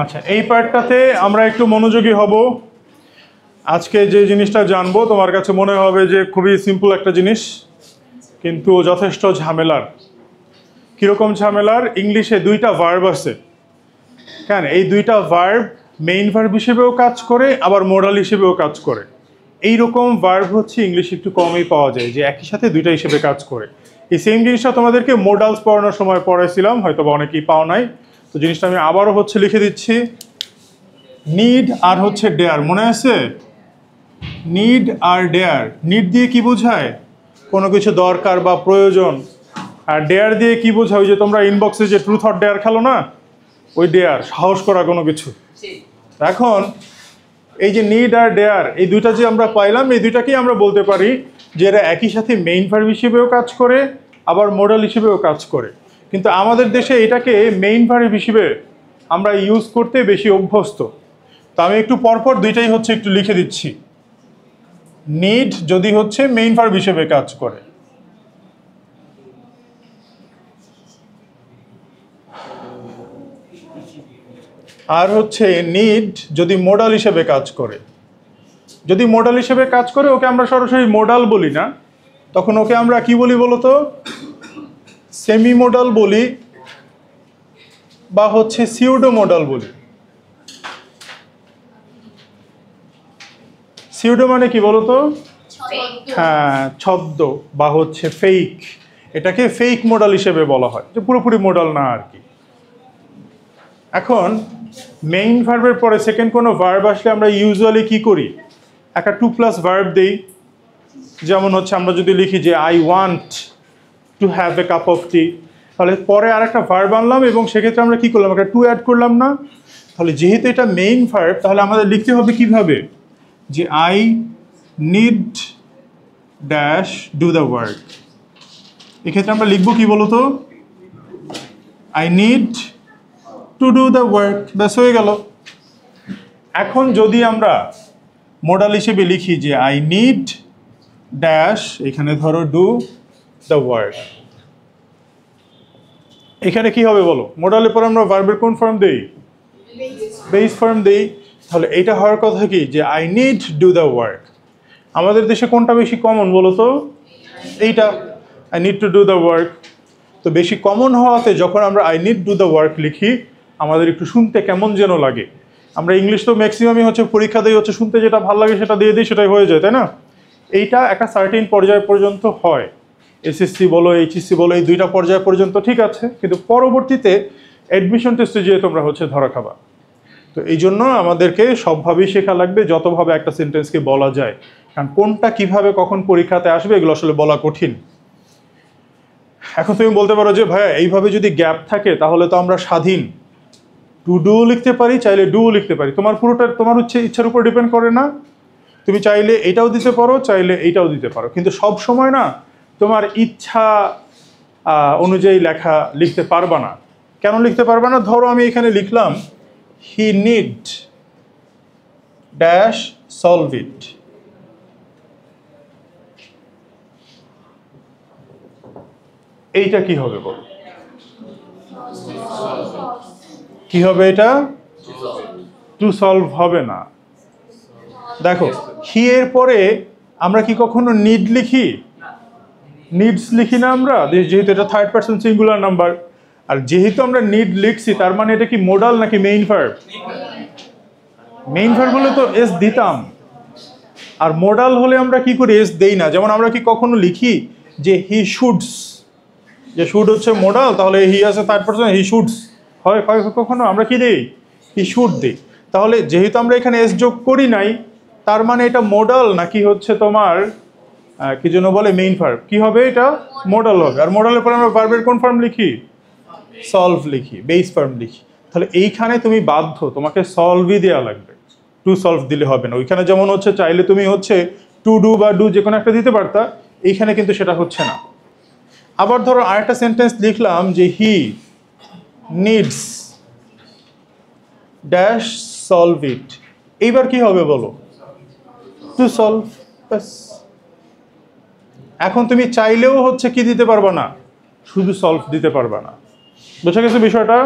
আচ্ছা, এই পার্টটাতে আমরা একটু মনোযোগী হব। আজকে যে জিনিসটা জানবো তোমার কাছে মনে হবে যে খুবই সিম্পল একটা জিনিস, কিন্তু যথেষ্ট ঝামেলার। কীরকম ঝামেলার? ইংলিশে দুইটা ভার্ব আছে, কেন এই দুইটা ভার্ব মেইন ভার্ব হিসেবেও কাজ করে, আবার মোডাল হিসেবেও কাজ করে। এইরকম ভার্ব হচ্ছে ইংলিশে একটু কমই পাওয়া যায়, যে একই সাথে দুইটা হিসেবে কাজ করে। এই সেম জিনিসটা তোমাদেরকে মোডালস পড়ানোর সময় পড়াইছিলাম, হয়তো বা অনেকেই পাও নাই। তো জিনিসটা আমি আবারও হচ্ছে লিখে দিচ্ছি। নিড আর হচ্ছে ডেয়ার, মনে আছে? নিড আর ডেয়ার। নিড দিয়ে কি বোঝায়? কোনো কিছু দরকার বা প্রয়োজন। আর ডেয়ার দিয়ে কি বোঝায়? ওই যে তোমরা ইনবক্সে যে ট্রুথ অর ডেয়ার খেলো না, ওই ডেয়ার, সাহস করা কোনো কিছু। এখন এই যে নিড আর ডেয়ার, এই দুইটা যে আমরা পাইলাম, এই দুইটাকেই আমরা বলতে পারি যে এরা একই সাথে মেইন ভার্ব হিসেবেও কাজ করে, আবার মোডাল হিসেবেও কাজ করে। কিন্তু আমাদের দেশে এটাকে মেইন ভার্ব হিসেবে আমরা ইউজ করতে বেশি অভ্যস্ত। তো আমি একটু পরপর দুইটাই হচ্ছে একটু লিখে দিচ্ছি। নিড যদি হচ্ছে মেইন ভার্ব হিসেবে কাজ করে, আর হচ্ছে নিড যদি মোডাল হিসেবে কাজ করে। যদি মোডাল হিসেবে কাজ করে ওকে আমরা সরাসরি মোডাল বলি না, তখন ওকে আমরা কি বলি বলতো? সেমি মোডাল বলি, বা হচ্ছে সিউডো মোডাল বলি। সিউডো মানে কি বলতো? হ্যাঁ, ছদ্ম বা হচ্ছে ফেক। এটাকে ফেক মোডাল হিসেবে বলা হয়, যে পুরোপুরি মোডাল না আর কি। এখন মেইন ভার্বের পরে সেকেন্ড কোনো ভার্ব আসলে আমরা ইউজুয়ালি কি করি? একটা 2+ ভার্ব দেই। যেমন হচ্ছে আমরা যদি লিখি যে I want to have a cup of tea, তাহলে পরে আর একটা ভার্ব আনলাম এবং সেক্ষেত্রে আমরা কি করলাম? একটা টু অ্যাড করলাম না? তাহলে যেহেতু এটা মেইন ভার্ব, তাহলে আমাদের লিখতে হবে কিভাবে? যে I need dash do the work. এক্ষেত্রে আমরা লিখবো কি বলতো? I need to do the work. ব্যাস, হয়ে গেল। এখন যদি আমরা মোডাল হিসেবে লিখি যে আই নিড ড্যাশ, এখানে ধরো ডু দ্য ওয়ার্ক, এখানে কি হবে বলো? মোডালের পর আমরা ভার্বের কোন ফর্ম দেই? বেস ফর্ম দেই। তাহলে এটা হওয়ার কথা কি? যে I need do the work. আমাদের দেশে কোনটা বেশি কমন বলো তো? এইটা, I need to do the work. তো বেশি কমন হওয়াতে যখন আমরা I need do the work লিখি, আমাদের একটু শুনতে কেমন যেন লাগে। আমরা ইংলিশ তো ম্যাক্সিমামই হচ্ছে পরীক্ষা দিয়ে হচ্ছে শুনতে যেটা ভালো লাগে সেটা দিয়ে দিই, সেটাই হয়ে যায়, তাই না? এইটা একটা সার্টেন পর্যায় পর্যন্ত হয়। এসএসসি বলো, এইচএসসি বলো, এই দুইটা পর্যায় পর্যন্ত ঠিক আছে, কিন্তু পরবর্তীতে অ্যাডমিশন টেস্টে যেয়ে তোমরা হচ্ছে ধরা খাবা। তো এই জন্য আমাদেরকে সবভাবেই শেখা লাগবে, যতভাবে একটা সেন্টেন্সকে বলা যায়। কারণ কোনটা কিভাবে কখন পরীক্ষাতে আসবে এগুলো আসলে বলা কঠিন। এখন তুমি বলতে পারো যে ভাইয়া এইভাবে যদি গ্যাপ থাকে তাহলে তো আমরা স্বাধীন, টু ডু লিখতে পারি, চাইলে ডু লিখতে পারি। তোমার পুরোটা তোমার ইচ্ছার উপর ডিপেন্ড করে না? তুমি চাইলে এটাও দিতে পারো, চাইলে এইটাও দিতে পারো, কিন্তু সব সময় না তোমার ইচ্ছা অনুযায়ী লেখা লিখতে পারবা না। কেন লিখতে পারবা না? ধরো আমি এখানে লিখলাম he need dash solve it. এইটা কি হবে বল? কি হবে এটা? টু সলভ হবে না। দেখো, হি এর পরে আমরা কি কখনো নিড লিখি? নিডস লিখি না আমরা, যেহেতু এটা থার্ড পারসন সিঙ্গুলার নাম্বার। আর যেহেতু আমরা নিড লিখছি, তার মানে এটা কি মোডাল নাকি মেইন ভার্ব? মেইন ভার্ব হলে তো এস দিতাম, আর মোডাল হলে আমরা কি করি? এস দেই না। যেমন আমরা কি কখনো লিখি যে হি শুডস, যে শুড হচ্ছে মোডাল, তাহলে হি আছে থার্ড পারসন, হি শুডস হয় কখনো? আমরা কি দিই? হি শুড দিই। তাহলে যেহেতু আমরা এখানে এস যোগ করি নাই, তার মানে এটা মোডাল নাকি হচ্ছে তোমার কি জন্য বলে মেইন ভার্ব? কি হবে? এটা মোডাল হবে। আর মোডালের পর আমরা ভার্বের কোন ফর্ম লিখি? সলভ লিখি, বেস ফর্ম লিখি। তাহলে এইখানে তুমি বাধ্য, তোমাকে সলভই দেওয়া লাগবে, টু সলভ দিলে হবে না। ওইখানে যেমন হচ্ছে চাইলে তুমি হচ্ছে টু ডু বা ডু যে কোনো একটা দিতে পারতা, এইখানে কিন্তু সেটা হচ্ছে না। আবার ধরো আরেকটা সেন্টেন্স লিখলাম যে হি নিডস ড্যাশ সলভ ইট। এইবার কি হবে বলো? To solve. ব্যাস। এখন তুমি চাইলেও হচ্ছে কি দিতে পারবা না? শুধু সলভ দিতে পারবে না। বুঝা গেছে বিষয়টা?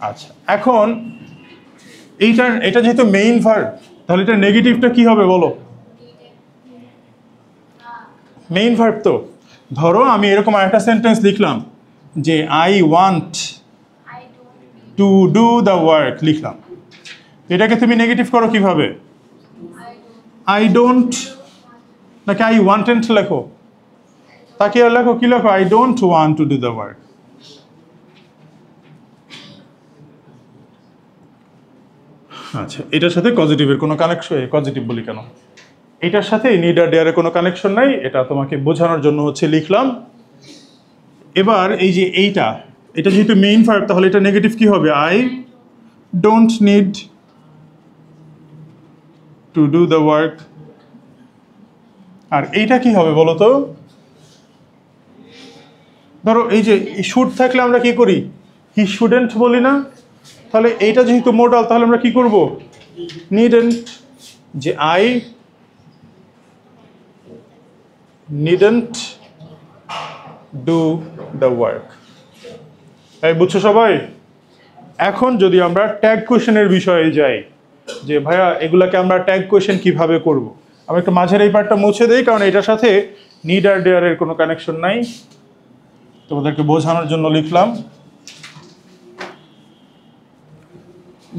আচ্ছা, এখন এটা যেহেতু মেইন ভার্ব, তাহলে এটা নেগেটিভটা কি হবে বলো? মেইন ভার্ব তো। ধরো আমি এরকম একটা সেন্টেন্স লিখলাম যে I want two do the work লিখলাম, এটাকে তুমি নেগেটিভ করো কিভাবে? আই ডোন্ট নাকি আই ওয়ান্টেন্ট লেখো? তাকে আর লেখো, কি লেখো? I don't want to do the work. আচ্ছা, এটার সাথে পজিটিভের কোনো কানেকশন, পজিটিভ বলি কেন, এটার সাথে নিড আর ডেয়ারের কোনো কানেকশন নাই, এটা তোমাকে বোঝানোর জন্য হচ্ছে লিখলাম। এবার এই যে এটা যেহেতু মেইন ভার্ব, তাহলে এটা নেগেটিভ কি হবে? I don't need to do the work. আর এইটা কি হবে বলো তো? ধরো এই যে শুড থাকলে আমরা কি করি? হি শুডেন্ট বলি না? তাহলে এইটা যেহেতু মোডাল, তাহলে আমরা কি করব? নিডেন্ট, যে আই নিডেন্ট ডু দ্য ওয়ার্ক। তাই বুঝছো সবাই? এখন যদি আমরা ট্যাগ কোয়েশনের বিষয়ে যাই, যে ভাইয়া এগুলাকে আমরা ট্যাগ কোয়েশন কিভাবে করব, আমি একটু মাঝের এই পার্টটা মুছে দেই, কারণ এটার সাথে নিড আর ডেয়ারের কোনো কানেকশন নাই, তোমাদেরকে বোঝানোর জন্য লিখলাম।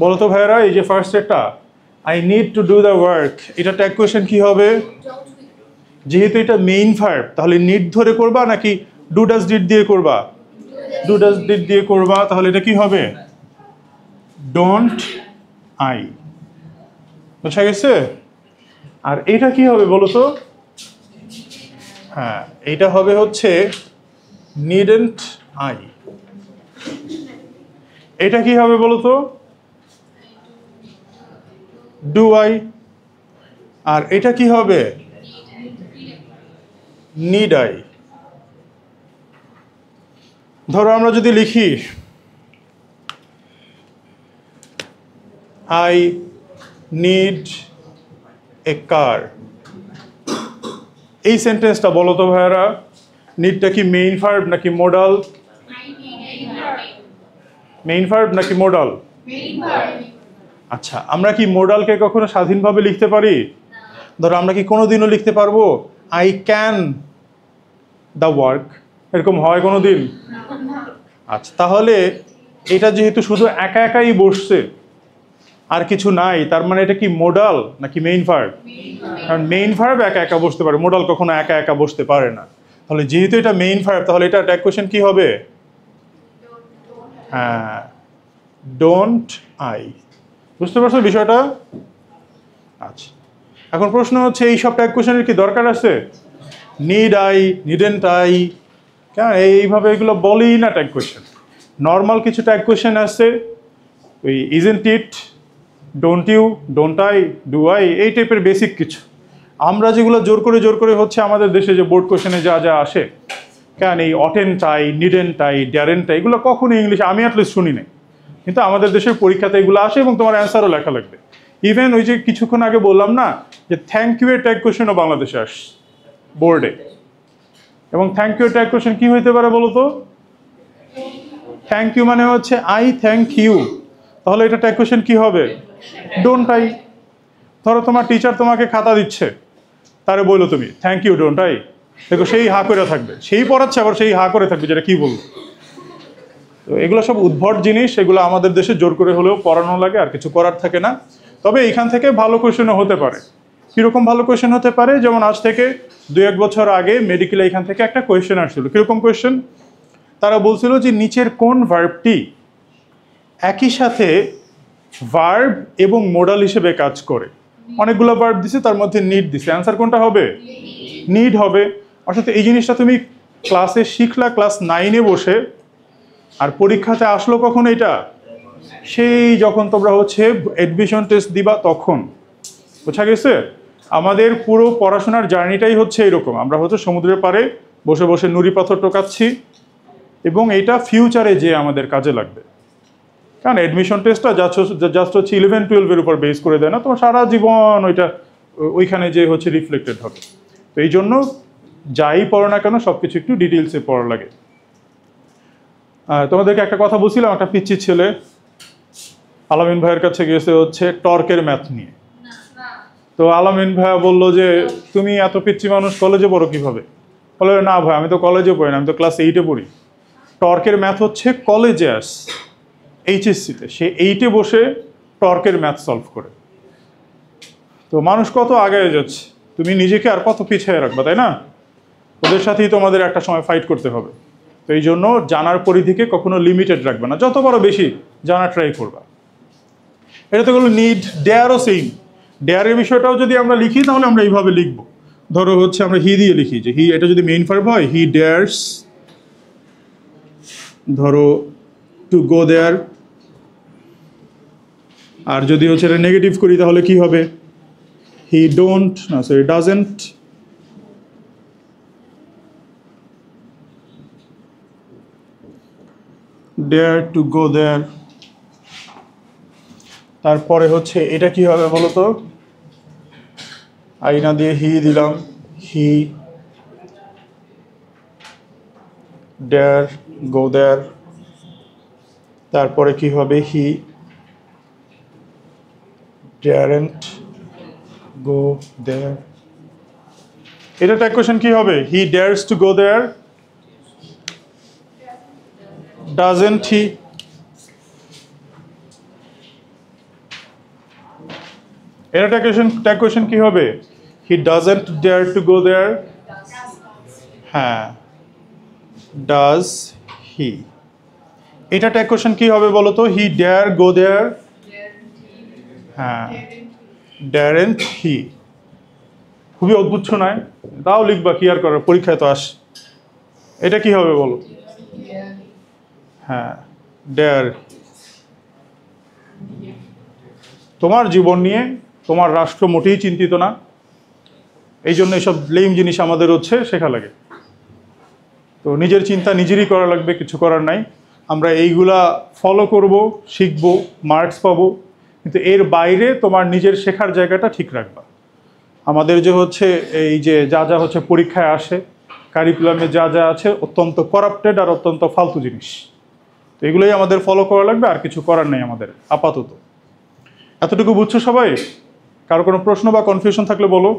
বলো তো ভাইয়ারা, এই যে ফার্স্ট একটা I need to do the work, এটা ট্যাগ কোয়েশন কি হবে? যেহেতু এটা মেইন ভার্ব, তাহলে নিড ধরে করবা নাকি ডু ডাজ ডিড দিয়ে করবা? ডু ডাজ ডিড দিয়ে করবা, তাহলে এটা কি হবে? Don't I. বুঝা গেছে? আর এটা কি হবে বলো তো? হ্যাঁ, এটা হবে হচ্ছে নিডেন্ট আই। এটা কি হবে বলো তো? Do I. আর এটা কি হবে? Need I. ধরো আমরা যদি লিখি আই নিড এ কার, এই সেন্টেন্সটা বলো তো ভাইয়ারা, নিডটা কি মেইন ভার্ব নাকি মোডাল? মেইন ভার্ব নাকি মোডাল? আচ্ছা, আমরা কি মোডালকে কখনো স্বাধীনভাবে লিখতে পারি? ধরো আমরা কি কোনোদিনও লিখতে পারবো আই ক্যান দ্য ওয়ার্ক? এরকম হয় কোনো দিন? আচ্ছা, তাহলে এটা যেহেতু শুধু একা একাই বসছে, আর কিছু নাই, তার মানে এটা কি মোডাল নাকি মেইন ভার্ব? কারণ মেইন ভার্ব একা একা বসতে পারে, মোডাল কখনো একা একা বসতে পারে না। তাহলে যেহেতু এটা মেইন ভার্ব, তাহলে এটা ট্যাগ কোয়েশ্চেন কি হবে? হ্যাঁ, ডোন্ট আই। বুঝতে পারছো বিষয়টা? আচ্ছা, এখন প্রশ্ন হচ্ছে এই সব ট্যাগ কোয়েশ্চেনের কি দরকার আছে? নিড আই, নিডেন্ট আই, কেন এইভাবে এগুলো বলেই না ট্যাগ কোয়েশ্চেন। নর্মাল কিছু ট্যাগ কোয়েশ্চেন আছে, ওই isn't it, don't you, don't I, do I, এই টাইপের বেসিক কিছু। আমরা যেগুলো জোর করে হচ্ছে আমাদের দেশে যে বোর্ড কোয়েশ্চেনে যা যা আসে, কেন এই অটেন্ট আই, নিডেন্ট আই, ড্যারেন্ট আই, এগুলো কখনো ইংলিশে আমি অ্যাটলিস্ট শুনি নাই, কিন্তু আমাদের দেশের পরীক্ষাতে এগুলো আসে এবং তোমার অ্যান্সারও লেখা লাগবে। ইভেন ওই যে কিছুক্ষণ আগে বললাম না যে থ্যাংক ইউ এর ট্যাগ কোয়েশ্চেনও বাংলাদেশে আস বোর্ডে, এবং থ্যাংক ইউ ট্যাগ কোয়েশ্চেন কি হইতে পারে বলো তো? থ্যাংক ইউ মানে হচ্ছে আই থ্যাংক ইউ, তাহলে এটা ট্যাগ কোয়েশ্চেন কি হবে? Don't I. ধরো তোমার টিচার তোমাকে খাতা দিচ্ছে, তারে বললো তুমি থ্যাংক ইউ ডোন্ট আই, দেখো সেই হা করে থাকবে, সেই পড়াচ্ছে আবার সেই হা করে থাকবে, যেটা কি বলবো। তো এগুলো সব উদ্ভট জিনিস, এগুলো আমাদের দেশে জোর করে হলেও পড়ানো লাগে, আর কিছু করার থাকে না। তবে এখান থেকে ভালো কোয়েশ্চেনও হতে পারে। কীরকম ভালো কোয়েশ্চেন হতে পারে? যেমন আজ থেকে 2-1 বছর আগে মেডিকেলে এখান থেকে একটা কোয়েশ্চেন আসছিল। কীরকম কোয়েশ্চেন? তারা বলছিল যে নিচের কোন ভার্বটি একই সাথে ভার্ব এবং মোডাল হিসেবে কাজ করে? অনেকগুলো ভার্ব দিছে, তার মধ্যে নিড দিছে, অ্যান্সার কোনটা হবে? নিড হবে। অর্থাৎ এই জিনিসটা তুমি ক্লাসে শিখলা ক্লাস 9-এ বসে, আর পরীক্ষাতে আসলো কখন এটা? সেই যখন তোমরা হচ্ছে অ্যাডমিশন টেস্ট দিবা তখন। বোঝা গেছে? আমাদের পুরো পড়াশোনার জার্নিটাই হচ্ছে এরকম, আমরা হচ্ছে সমুদ্রের পাড়ে বসে বসে নুড়ি পাথর টোকাচ্ছি, এবং এটা ফিউচারে যে আমাদের কাজে লাগবে। কারণ অ্যাডমিশন টেস্টটা জাস্ট হচ্ছে 11-12-এর উপর বেস করে দেয় না, তোমার সারা জীবন ওইটা ওইখানে যে হচ্ছে রিফ্লেক্টেড হবে। তো এই জন্য যাই পড়ো না কেন সব কিছু একটু ডিটেলসে পড়া লাগে। তোমাদেরকে একটা কথা বলছিলাম, একটা পিচ্চি ছেলে আলামিন ভাইয়ের কাছে গেছে হচ্ছে টর্কের ম্যাথ নিয়ে। তো আলামিন ভাইয়া বললো যে তুমি এত পিচ্চি মানুষ কলেজে পড়ো কিভাবে? বলে না ভাই, আমি তো কলেজে পড়ি না, আমি তো ক্লাস 8-এ পড়ি। টর্কের ম্যাথ হচ্ছে কলেজে এইচএসসিতে, সে 8-এ বসে টর্কের ম্যাথ সলভ করে। তো মানুষ কত আগে যাচ্ছে, তুমি নিজেকে আর কত পিছিয়ে রাখবা, তাই না? ওদের সাথেই তোমাদের একটা সময় ফাইট করতে হবে। তো এই জন্য জানার পরিধিকে কখনো লিমিটেড রাখবে না, যত বড় বেশি জানা ট্রাই করবা। এটা তো হলো নিড। ডেয়ারও সেম। ডেয়ারের বিষয়টাও যদি আমরা লিখি তাহলে আমরা এইভাবে লিখব। ধরো হচ্ছে আমরা হি দিয়ে লিখি যে হি, এটা যদি মেইন ভার্ব হয় হি ডেয়ার্স, ধরো টু গো দেয়ার। আর যদি হচ্ছে এটা নেগেটিভ করি তাহলে কি হবে? হি ডোন্ট, না sorry doesn't dare to go there. তারপরে হচ্ছে এটা কি হবে বলো তো? আইনা দিয়ে হি দিলাম, হি ডেয়ার গো দেয়ার। তারপরে কি হবে? হি ডেয়ারেন্ট গো দেয়ার। এটা ট্যাগ কোয়েশ্চেন কি হবে? He dares to go there, doesn't he. এটা ট্যাগ কোয়েশ্চেন কি হবে? He doesn't dare to go there, হ্যাঁ ডাজ হি। এটা ট্যাগ কোয়েশ্চেন কি হবে বলো তো? হি ডেয়ার গো দেয়ার, হ্যাঁ ড্যারেন্ট হি। খুবই অদ্ভুত শোনায়, তাও লিখবা, কি আর করার, পরীক্ষায় তো আস। এটা কি হবে বলো? হ্যাঁ ডেয়ার। তোমার জীবন নিয়ে তোমার রাষ্ট্র মোটেই চিন্তিত না, এই জন্য এইসব লেম জিনিস আমাদের হচ্ছে শেখা লাগে। তো নিজের চিন্তা নিজেরই করা লাগবে, কিছু করার নাই। আমরা এইগুলা ফলো করব, শিখবো, মার্কস পাবো, কিন্তু এর বাইরে তোমার নিজের শেখার জায়গাটা ঠিক রাখবা। আমাদের যে হচ্ছে এই যে যা যা হচ্ছে পরীক্ষায় আসে, কারিকুলামে যা যা আছে অত্যন্ত করাপ্টেড আর অত্যন্ত ফালতু জিনিস। তো এগুলোই আমাদের ফলো করা লাগবে, আর কিছু করার নেই আমাদের আপাতত। এতটুকু বুঝছো সবাই? কারো কোনো প্রশ্ন বা কনফিউশন থাকলে বলো।